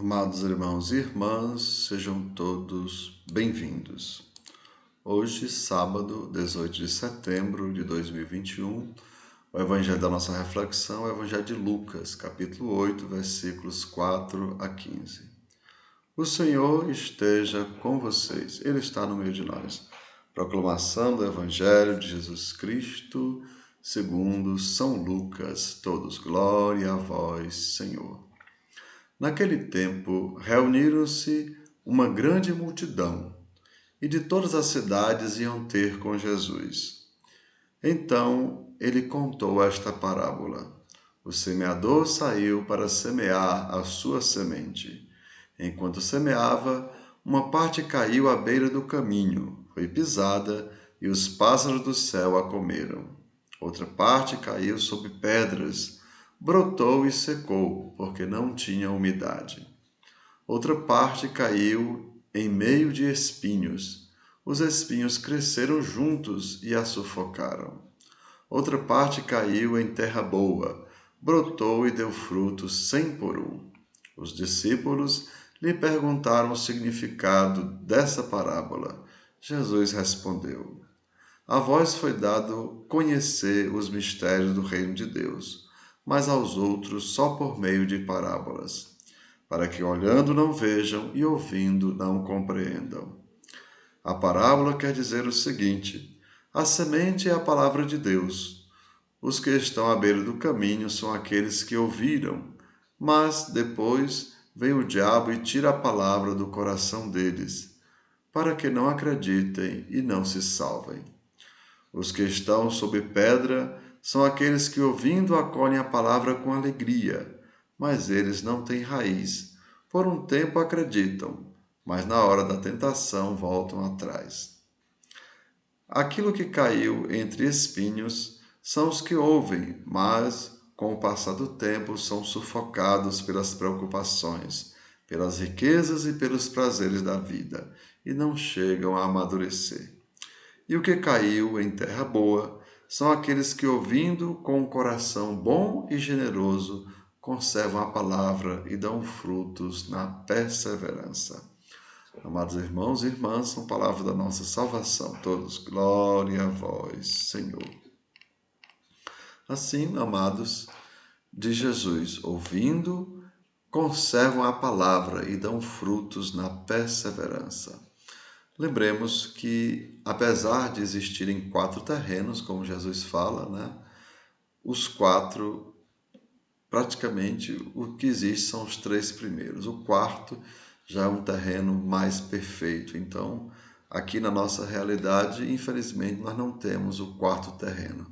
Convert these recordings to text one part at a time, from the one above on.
Amados irmãos e irmãs, sejam todos bem-vindos. Hoje, sábado, 18 de setembro de 2021, o evangelho da nossa reflexão é o evangelho de Lucas, capítulo 8, versículos 4 a 15. O Senhor esteja com vocês, Ele está no meio de nós. Proclamação do evangelho de Jesus Cristo, segundo São Lucas. Todos, glória a vós, Senhor. Naquele tempo, reuniram-se uma grande multidão, e de todas as cidades iam ter com Jesus. Então ele contou esta parábola. O semeador saiu para semear a sua semente. Enquanto semeava, uma parte caiu à beira do caminho, foi pisada, e os pássaros do céu a comeram. Outra parte caiu sobre pedras, brotou e secou, porque não tinha umidade. Outra parte caiu em meio de espinhos. Os espinhos cresceram juntos e a sufocaram. Outra parte caiu em terra boa, brotou e deu frutos 100 por 1. Os discípulos lhe perguntaram o significado dessa parábola. Jesus respondeu: A vós foi dado conhecer os mistérios do reino de Deus, mas aos outros só por meio de parábolas, para que olhando não vejam e ouvindo não compreendam. A parábola quer dizer o seguinte: a semente é a palavra de Deus. Os que estão à beira do caminho são aqueles que ouviram, mas depois vem o diabo e tira a palavra do coração deles, para que não acreditem e não se salvem. Os que estão sob pedra são aqueles que, ouvindo, acolhem a palavra com alegria, mas eles não têm raiz. Por um tempo acreditam, mas na hora da tentação voltam atrás. Aquilo que caiu entre espinhos são os que ouvem, mas, com o passar do tempo, são sufocados pelas preocupações, pelas riquezas e pelos prazeres da vida, e não chegam a amadurecer. E o que caiu em terra boa são aqueles que, ouvindo com um coração bom e generoso, conservam a palavra e dão frutos na perseverança. Amados irmãos e irmãs, são palavras da nossa salvação. Todos, glória a vós, Senhor. Assim, amados de Jesus, ouvindo, conservam a palavra e dão frutos na perseverança. Lembremos que, apesar de existirem 4 terrenos, como Jesus fala, né, os 4, praticamente, o que existe são os 3 primeiros. O quarto já é um terreno mais perfeito. Então, aqui na nossa realidade, infelizmente, nós não temos o 4º terreno.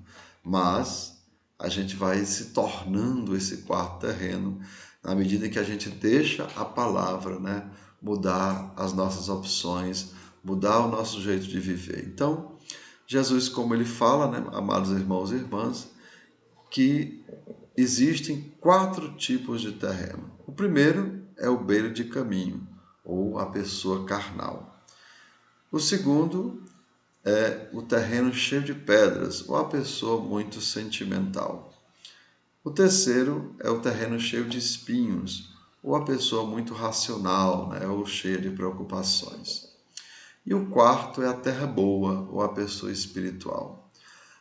Mas a gente vai se tornando esse 4º terreno na medida em que a gente deixa a palavra, né, mudar as nossas opções, mudar o nosso jeito de viver. Então, Jesus, como ele fala, né, amados irmãos e irmãs, que existem 4 tipos de terreno. O primeiro é o beira de caminho, ou a pessoa carnal. O segundo é o terreno cheio de pedras, ou a pessoa muito sentimental. O terceiro é o terreno cheio de espinhos, ou a pessoa muito racional, né, ou cheia de preocupações. E o quarto é a terra boa, ou a pessoa espiritual.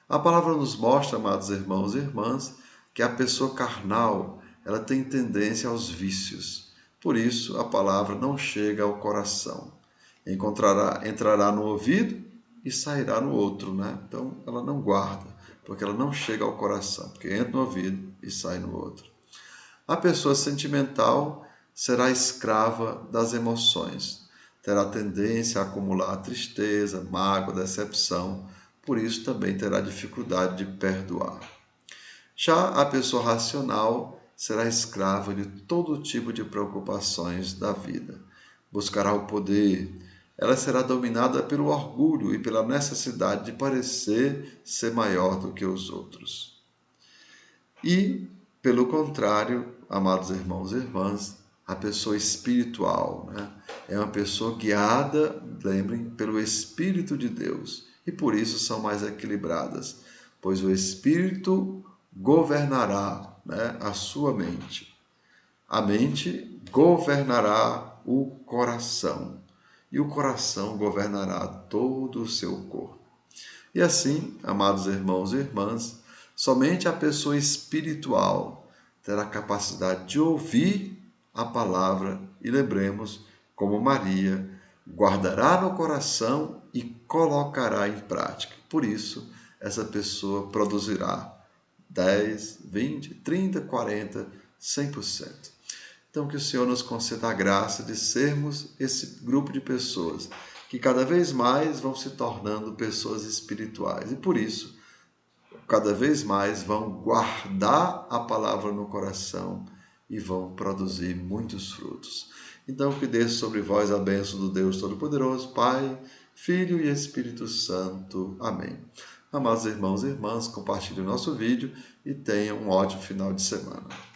A palavra nos mostra, amados irmãos e irmãs, que a pessoa carnal, ela tem tendência aos vícios. Por isso, a palavra não chega ao coração. Entrará no ouvido e sairá no outro, né? Então, ela não guarda, porque ela não chega ao coração, porque entra no ouvido e sai no outro. A pessoa sentimental será escrava das emoções, terá tendência a acumular tristeza, mágoa, decepção, por isso também terá dificuldade de perdoar. Já a pessoa racional será escrava de todo tipo de preocupações da vida. Buscará o poder, ela será dominada pelo orgulho e pela necessidade de parecer ser maior do que os outros. E, pelo contrário, amados irmãos e irmãs, a pessoa espiritual, né, é uma pessoa guiada, lembrem, pelo Espírito de Deus. E por isso são mais equilibradas, pois o Espírito governará, né, a sua mente. A mente governará o coração, e o coração governará todo o seu corpo. E assim, amados irmãos e irmãs, somente a pessoa espiritual terá capacidade de ouvir a palavra e lembremos, como Maria, guardará no coração e colocará em prática. Por isso, essa pessoa produzirá 10, 20, 30, 40, 100%. Então, que o Senhor nos conceda a graça de sermos esse grupo de pessoas que cada vez mais vão se tornando pessoas espirituais e, por isso, cada vez mais vão guardar a palavra no coração e vão produzir muitos frutos. Então, que desça sobre vós a bênção do Deus Todo-Poderoso, Pai, Filho e Espírito Santo. Amém. Amados irmãos e irmãs, compartilhem o nosso vídeo e tenham um ótimo final de semana.